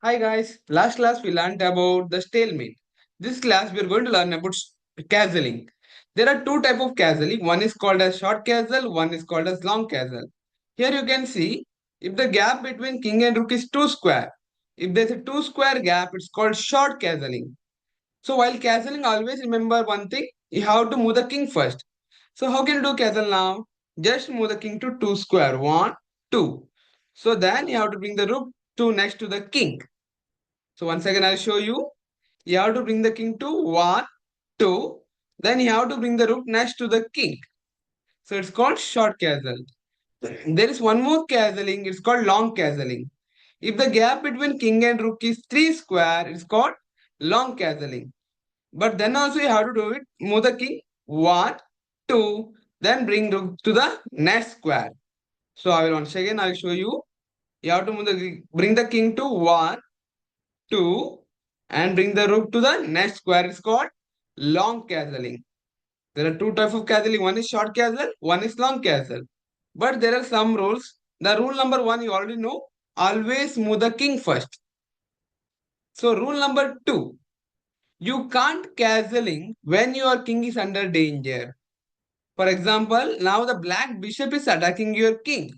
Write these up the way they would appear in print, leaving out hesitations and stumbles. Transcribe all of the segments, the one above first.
Hi guys, last class we learned about the stalemate. This class we are going to learn about castling. There are two type of castling. One is called as short castle, one is called as long castle. Here you can see if the gap between king and rook is 2 square. If there is a 2 square gap, it's called short castling. So while castling, always remember one thing, you have to move the king first. So how can you do castle now? Just move the king to 2 square. 1, 2. So then you have to bring the rook to next to the king. So once again, I'll show you. You have to bring the king to 1, 2. Then you have to bring the rook next to the king. So it's called short castle. There is one more castling. It's called long castling. If the gap between king and rook is 3 square, it's called long castling. But then also you have to do it. Move the king 1, 2. Then bring rook to the next square. So I will once again I'll show you. You have to bring the king to 1, 2 and bring the rook to the next square. It's called long castling. There are two types of castling. One is short castle, one is long castle. But there are some rules. The rule number one you already know. Always move the king first. So rule number two. You can't castling when your king is under danger. For example, now the black bishop is attacking your king.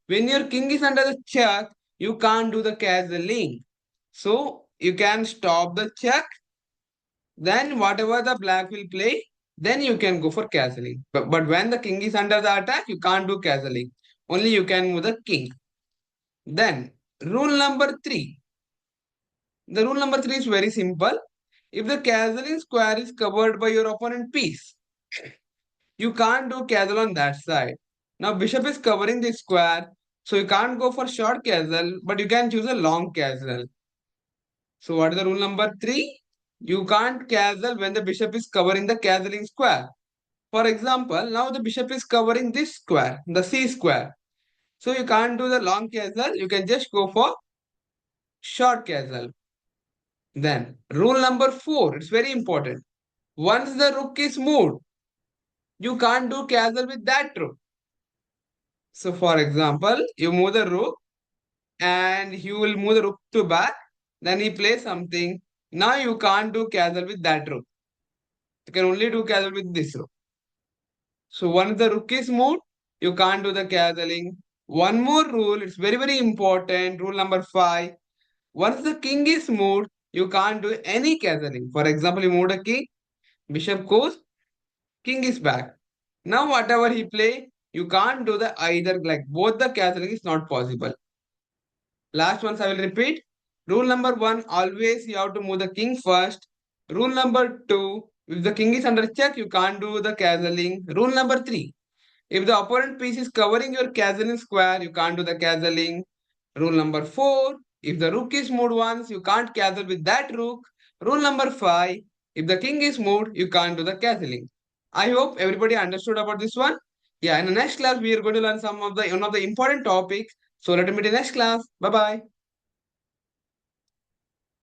When your king is under the check, you can't do the castling. So you can stop the check. Then whatever the black will play, then you can go for castling. But when the king is under the attack, you can't do castling. Only you can move the king. Then rule number three. The rule number three is very simple. If the castling square is covered by your opponent piece, you can't do castle on that side. Now bishop is covering the square, so you can't go for short castle, but you can choose a long castle. So what is the rule number three? You can't castle when the bishop is covering the castling square. For example, now the bishop is covering this square, the C square. So you can't do the long castle, you can just go for short castle. Then rule number four, it's very important. Once the rook is moved, you can't do castle with that rook. So for example, you move the rook and you will move the rook to back, then he plays something. Now you can't do castle with that rook. You can only do castle with this rook. So once the rook is moved, you can't do the castling. One more rule, it's very, very important. Rule number five. Once the king is moved, you can't do any castling. For example, you moved a king, bishop goes, king is back. Now whatever he play, you can't do the either, like both the castling is not possible. Last ones I will repeat. Rule number one, always you have to move the king first. Rule number two, if the king is under check, you can't do the castling. Rule number three, if the opponent piece is covering your castling square, you can't do the castling. Rule number four, if the rook is moved once, you can't castle with that rook. Rule number five, if the king is moved, you can't do the castling. I hope everybody understood about this one. Yeah, in the next class, we are going to learn some of the one of the important topics. So let me meet in the next class. Bye bye.